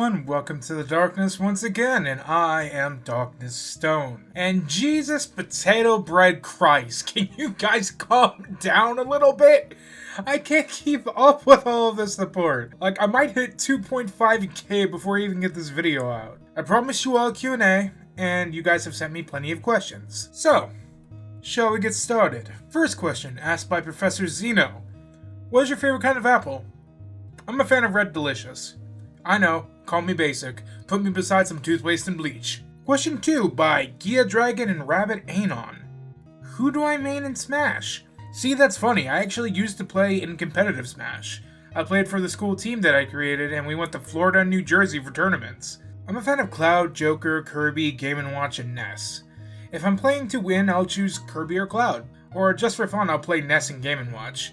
everyone, welcome to the darkness once again, and I am DarknessStone. And Jesus potato bread Christ, can you guys calm down a little bit? I can't keep up with all of this support. I might hit 2.5k before I even get this video out. I promised you all a Q&A, and you guys have sent me plenty of questions. So, shall we get started? First question, asked by Professor Zeno. What is your favorite kind of apple? I'm a fan of Red Delicious. I know, call me basic. Put me beside some toothpaste and bleach. Question 2 by Gia Dragon and Rabbit Anon. Who do I main in Smash? See, that's funny. I actually used to play in competitive Smash. I played for the school team that I created, and we went to Florida and New Jersey for tournaments. I'm a fan of Cloud, Joker, Kirby, Game & Watch, and Ness. If I'm playing to win, I'll choose Kirby or Cloud. Or just for fun, I'll play Ness and Game & Watch.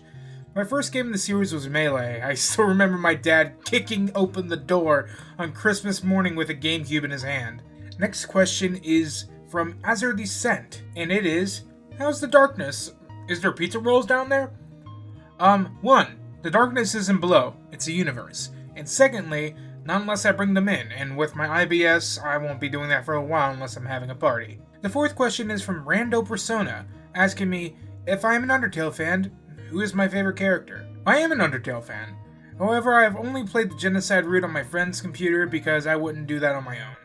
My first game in the series was Melee. I still remember my dad kicking open the door on Christmas morning with a GameCube in his hand. Next question is from Azure Descent, and it is, how's the darkness? Is there pizza rolls down there? 1. The darkness isn't below, it's a universe. And secondly, not unless I bring them in, and with my IBS, I won't be doing that for a while unless I'm having a party. The fourth question is from Rando Persona, asking me, if I am an Undertale fan, who is my favorite character? I am an Undertale fan. However, I have only played the genocide route on my friend's computer because I wouldn't do that on my own.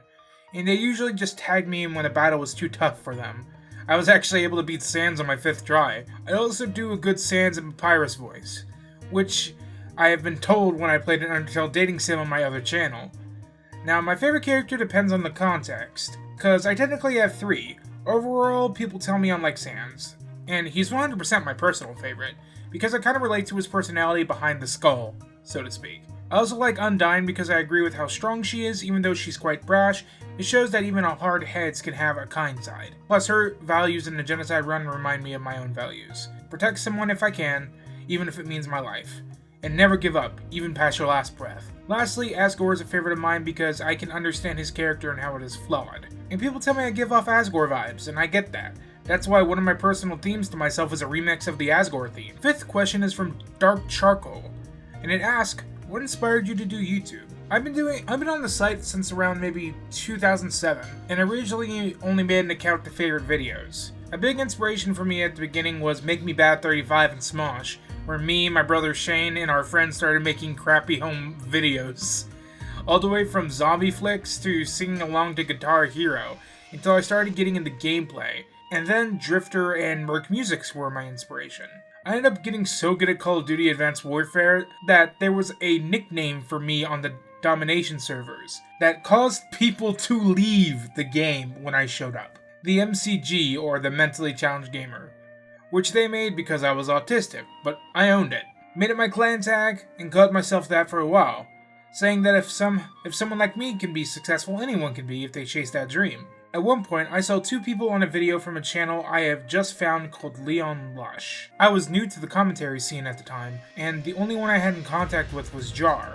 And they usually just tag me when a battle was too tough for them. I was actually able to beat Sans on my 5th try. I also do a good Sans and Papyrus voice, which I have been told when I played an Undertale dating sim on my other channel. Now, my favorite character depends on the context, cause I technically have 3. Overall, people tell me I'm like Sans, and he's 100% my personal favorite, because I kind of relate to his personality behind the skull, so to speak. I also like Undyne because I agree with how strong she is, even though she's quite brash. It shows that even hard heads can have a kind side. Plus, her values in the genocide run remind me of my own values. Protect someone if I can, even if it means my life. And never give up, even past your last breath. Lastly, Asgore is a favorite of mine because I can understand his character and how it is flawed. And people tell me I give off Asgore vibes, and I get that. That's why one of my personal themes to myself is a remix of the Asgore theme. Fifth question is from Dark Charcoal, and it asks, what inspired you to do YouTube? I've been on the site since around maybe 2007, and originally only made an account to favorite videos. A big inspiration for me at the beginning was Make Me Bad 35 and Smosh, where me, my brother Shane, and our friends started making crappy home videos. All the way from zombie flicks to singing along to Guitar Hero, until I started getting into gameplay. And then Drifter and Merc Musics were my inspiration. I ended up getting so good at Call of Duty Advanced Warfare that there was a nickname for me on the Domination servers that caused people to leave the game when I showed up. The MCG, or the Mentally Challenged Gamer, which they made because I was autistic, but I owned it. Made it my clan tag and called myself that for a while, saying that if someone like me can be successful, anyone can be if they chase that dream. At one point, I saw 2 people on a video from a channel I have just found called Leon Lush. I was new to the commentary scene at the time, and the only one I had in contact with was Jar.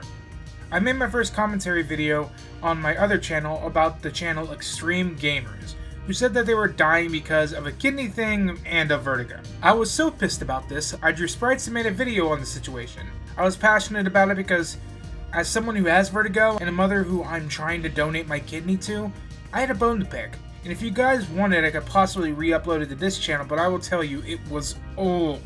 I made my first commentary video on my other channel about the channel Extreme Gamers, who said that they were dying because of a kidney thing and a vertigo. I was so pissed about this, I drew sprites and made a video on the situation. I was passionate about it because, as someone who has vertigo and a mother who I'm trying to donate my kidney to, I had a bone to pick, and if you guys want it, I could possibly re-upload it to this channel, but I will tell you, it was old.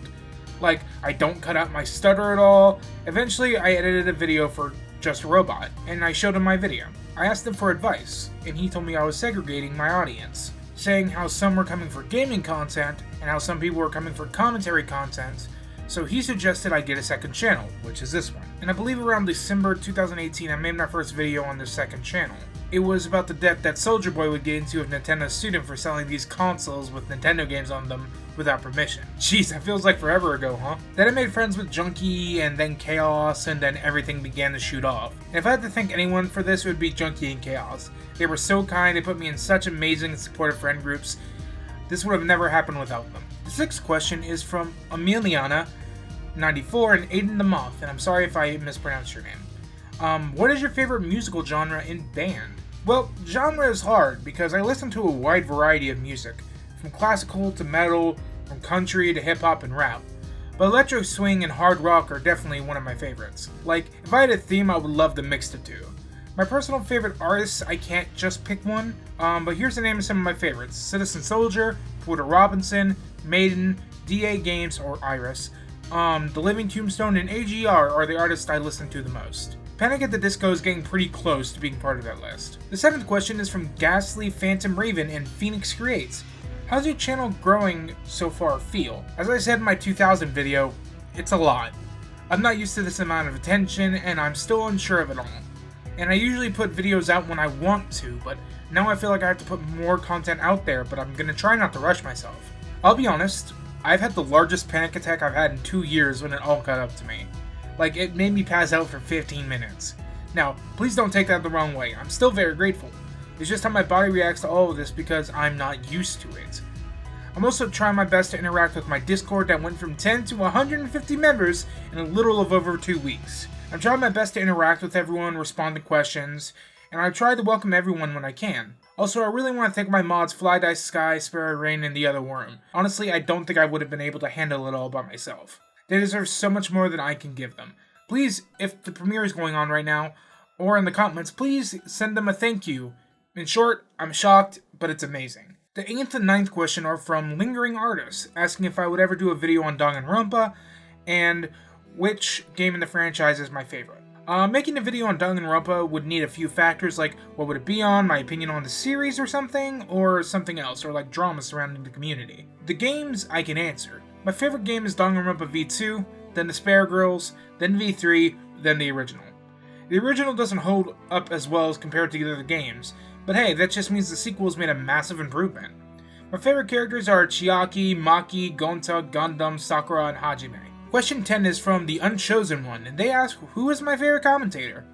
I don't cut out my stutter at all. Eventually, I edited a video for Just a Robot, and I showed him my video. I asked him for advice, and he told me I was segregating my audience, saying how some were coming for gaming content, and how some people were coming for commentary content, so he suggested I get a second channel, which is this one. And I believe around December 2018, I made my first video on this second channel. It was about the debt that Soldier Boy would get into if Nintendo sued him for selling these consoles with Nintendo games on them without permission. Jeez, that feels like forever ago, huh? Then I made friends with Junkie, and then Chaos, and then everything began to shoot off. And if I had to thank anyone for this, it would be Junkie and Chaos. They were so kind, they put me in such amazing and supportive friend groups. This would have never happened without them. The 6th question is from Emiliana94 and Aiden the Moth, and I'm sorry if I mispronounced your name. What is your favorite musical genre in band? Well, genre is hard because I listen to a wide variety of music, from classical to metal, from country to hip-hop and rap. But electro swing and hard rock are definitely one of my favorites. If I had a theme, I would love to mix the two. My personal favorite artists, I can't just pick one, but here's the name of some of my favorites. Citizen Soldier, Porter Robinson, Maiden, DA Games or Iris, The Living Tombstone, and AGR are the artists I listen to the most. Panic at the Disco is getting pretty close to being part of that list. The 7th question is from Ghastly Phantom Raven and Phoenix Creates. How's your channel growing so far feel? As I said in my 2000 video, it's a lot. I'm not used to this amount of attention and I'm still unsure of it all. And I usually put videos out when I want to, but now I feel like I have to put more content out there, but I'm gonna try not to rush myself. I'll be honest, I've had the largest panic attack I've had in 2 years when it all got up to me. Like, it made me pass out for 15 minutes. Now, please don't take that the wrong way, I'm still very grateful. It's just how my body reacts to all of this because I'm not used to it. I'm also trying my best to interact with my Discord that went from 10 to 150 members in a little of over 2 weeks. I'm trying my best to interact with everyone, respond to questions, and I try to welcome everyone when I can. Also, I really want to thank my mods Fly Dice Sky, Sparrow Rain, and the other worm. Honestly, I don't think I would have been able to handle it all by myself. They deserve so much more than I can give them. Please, if the premiere is going on right now, or in the comments, please send them a thank you. In short, I'm shocked, but it's amazing. The 8th and 9th question are from Lingering Artists, asking if I would ever do a video on Danganronpa, and which game in the franchise is my favorite. Making a video on Danganronpa would need a few factors, like what would it be on, my opinion on the series or something else, or like drama surrounding the community. The games I can answer. My favorite game is Danganronpa V2, then the Spare Girls, then V3, then the original. The original doesn't hold up as well as compared to the other games, but hey, that just means the sequels made a massive improvement. My favorite characters are Chiaki, Maki, Gonta, Gundam, Sakura, and Hajime. Question 10 is from The Unchosen One, and they ask, who is my favorite commentator?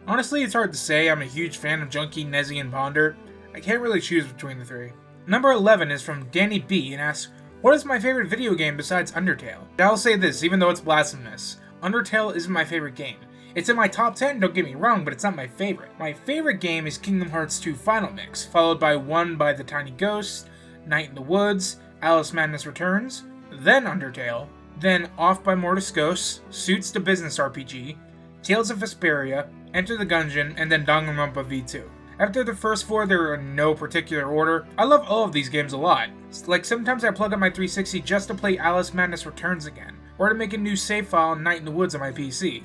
Honestly, it's hard to say. I'm a huge fan of Junkie, Nezzy, and Ponder. I can't really choose between the three. Number 11 is from Danny B, and asks, what is my favorite video game besides Undertale? I'll say this, even though it's blasphemous, Undertale isn't my favorite game. It's in my top 10, don't get me wrong, but it's not my favorite. My favorite game is Kingdom Hearts 2 Final Mix, followed by One by the Tiny Ghost, Night in the Woods, Alice Madness Returns, then Undertale, then Off by Mortis Ghosts, Suits the Business RPG, Tales of Vesperia, Enter the Gungeon, and then Danganronpa V2. After the first 4, they're in no particular order. I love all of these games a lot. Like, sometimes I plug up my 360 just to play Alice Madness Returns again, or to make a new save file on Night in the Woods on my PC.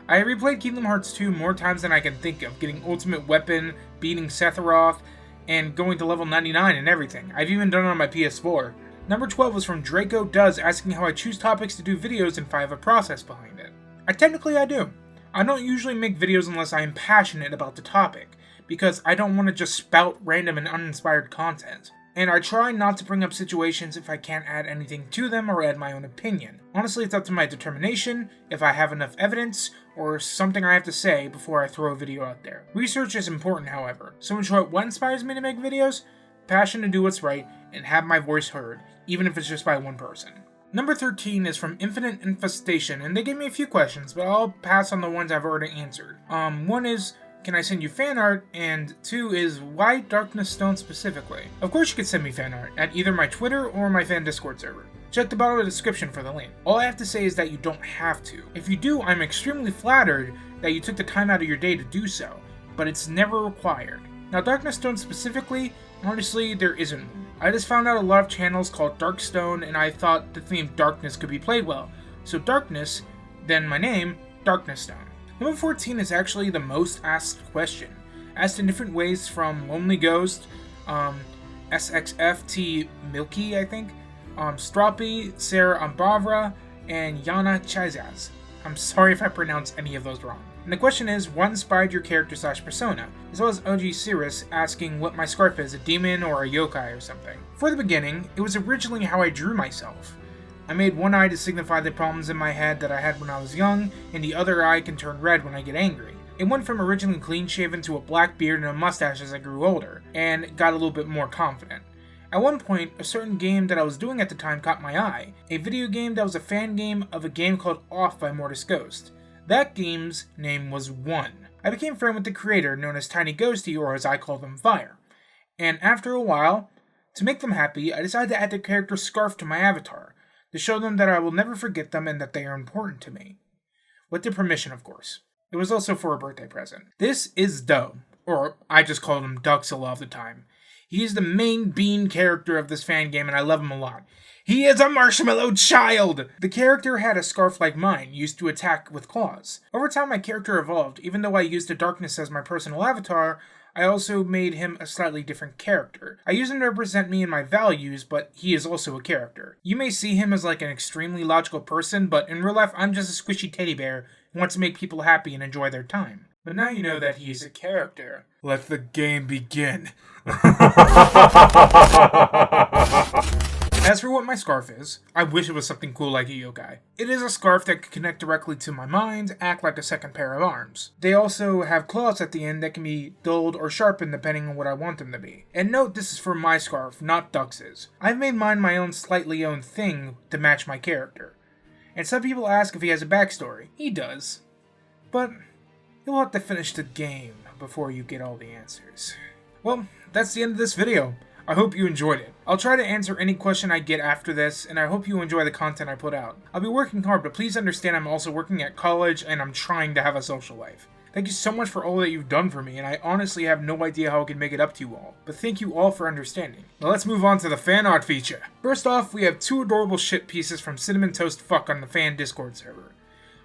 I have replayed Kingdom Hearts 2 more times than I can think of, getting Ultimate Weapon, beating Sephiroth, and going to level 99 and everything. I've even done it on my PS4. Number 12 was from Draco Does, asking how I choose topics to do videos and if I have a process behind it. Technically I do. I don't usually make videos unless I am passionate about the topic, because I don't want to just spout random and uninspired content. And I try not to bring up situations if I can't add anything to them or add my own opinion. Honestly, it's up to my determination, if I have enough evidence, or something I have to say before I throw a video out there. Research is important, however. So in short, what inspires me to make videos? Passion to do what's right, and have my voice heard, even if it's just by one person. Number 13 is from Infinite Infestation, and they gave me a few questions, but I'll pass on the ones I've already answered. One is, can I send you fan art? And 2 is, why DarknessStone specifically? Of course you can send me fan art, at either my Twitter or my fan Discord server. Check the bottom of the description for the link. All I have to say is that you don't have to. If you do, I'm extremely flattered that you took the time out of your day to do so, but it's never required. Now DarknessStone specifically, honestly, there isn't one. I just found out a lot of channels called Darkstone, and I thought the theme Darkness could be played well. So Darkness, then my name, DarknessStone. Number 14 is actually the most asked question, asked in different ways from Lonely Ghost, SXFT Milky, I think, Stroppy, Sarah Ambavra, and Yana Chazaz. I'm sorry if I pronounced any of those wrong. And the question is, what inspired your character/persona? As well as OG Cirrus asking what my scarf is, a demon or a yokai or something. For the beginning, it was originally how I drew myself. I made one eye to signify the problems in my head that I had when I was young, and the other eye can turn red when I get angry. It went from originally clean shaven to a black beard and a mustache as I grew older, and got a little bit more confident. At one point, a certain game that I was doing at the time caught my eye, a video game that was a fan game of a game called Off by Mortis Ghost. That game's name was One. I became friends with the creator, known as Tiny Ghosty, or as I call them, Fire. And after a while, to make them happy, I decided to add the character's scarf to my avatar, to show them that I will never forget them and that they are important to me. With their permission, of course. It was also for a birthday present. This is Doe, or I just called him Duxel all the time. He's the main bean character of this fan game and I love him a lot. He is a marshmallow child! The character had a scarf like mine, used to attack with claws. Over time my character evolved. Even though I used the darkness as my personal avatar, I also made him a slightly different character. I use him to represent me and my values, but he is also a character. You may see him as like an extremely logical person, but in real life I'm just a squishy teddy bear who wants to make people happy and enjoy their time. But now you know that he's a character. Let the game begin. As for what my scarf is, I wish it was something cool like a yokai. It is a scarf that can connect directly to my mind, act like a second pair of arms. They also have claws at the end that can be dulled or sharpened depending on what I want them to be. And note, this is for my scarf, not Dux's. I've made mine my own slightly own thing to match my character. And some people ask if he has a backstory. He does. But you'll have to finish the game before you get all the answers. Well, that's the end of this video. I hope you enjoyed it. I'll try to answer any question I get after this, and I hope you enjoy the content I put out. I'll be working hard, but please understand I'm also working at college, and I'm trying to have a social life. Thank you so much for all that you've done for me, and I honestly have no idea how I can make it up to you all. But thank you all for understanding. Now let's move on to the fan art feature. First off, we have 2 adorable shit pieces from Cinnamon Toast Fuck on the fan Discord server.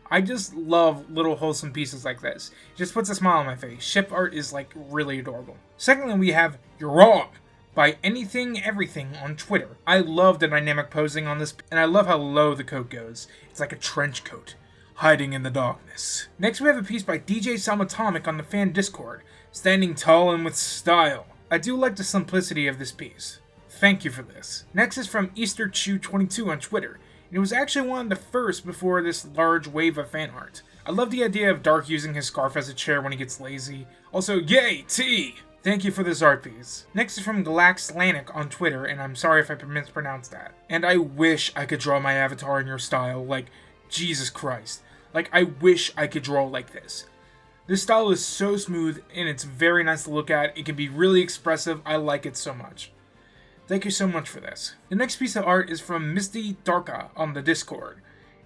I just love little wholesome pieces like this. It just puts a smile on my face. Ship art is like really adorable. Secondly, we have You're Wrong by Anything Everything on Twitter. I love the dynamic posing on this, and I love how low the coat goes. It's like a trench coat, hiding in the darkness. Next we have a piece by DJ Salmatomic on the fan Discord, Standing Tall and with Style. I do like the simplicity of this piece. Thank you for this. Next is from EasterChew22 on Twitter. It was actually one of the first before this large wave of fan art. I love the idea of Dark using his scarf as a chair when he gets lazy. Also, yay, T! Thank you for this art piece. Next is from Galaxlanic on Twitter, and I'm sorry if I mispronounced that. And I wish I could draw my avatar in your style, like, Jesus Christ. Like, I wish I could draw like this. This style is so smooth, and it's very nice to look at. It can be really expressive. I like it so much. Thank you so much for this. The next piece of art is from Misty Darka on the Discord,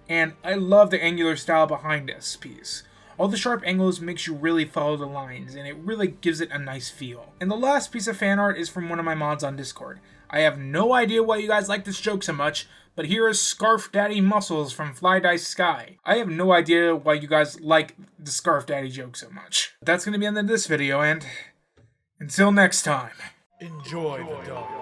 and I love the angular style behind this piece. All the sharp angles makes you really follow the lines, and it really gives it a nice feel. And the last piece of fan art is from one of my mods on Discord. I have no idea why you guys like this joke so much, but here is Scarf Daddy Muscles from Fly Dice Sky. I have no idea why you guys like the Scarf Daddy joke so much. But that's going to be the end of this video, and until next time, enjoy the darkness.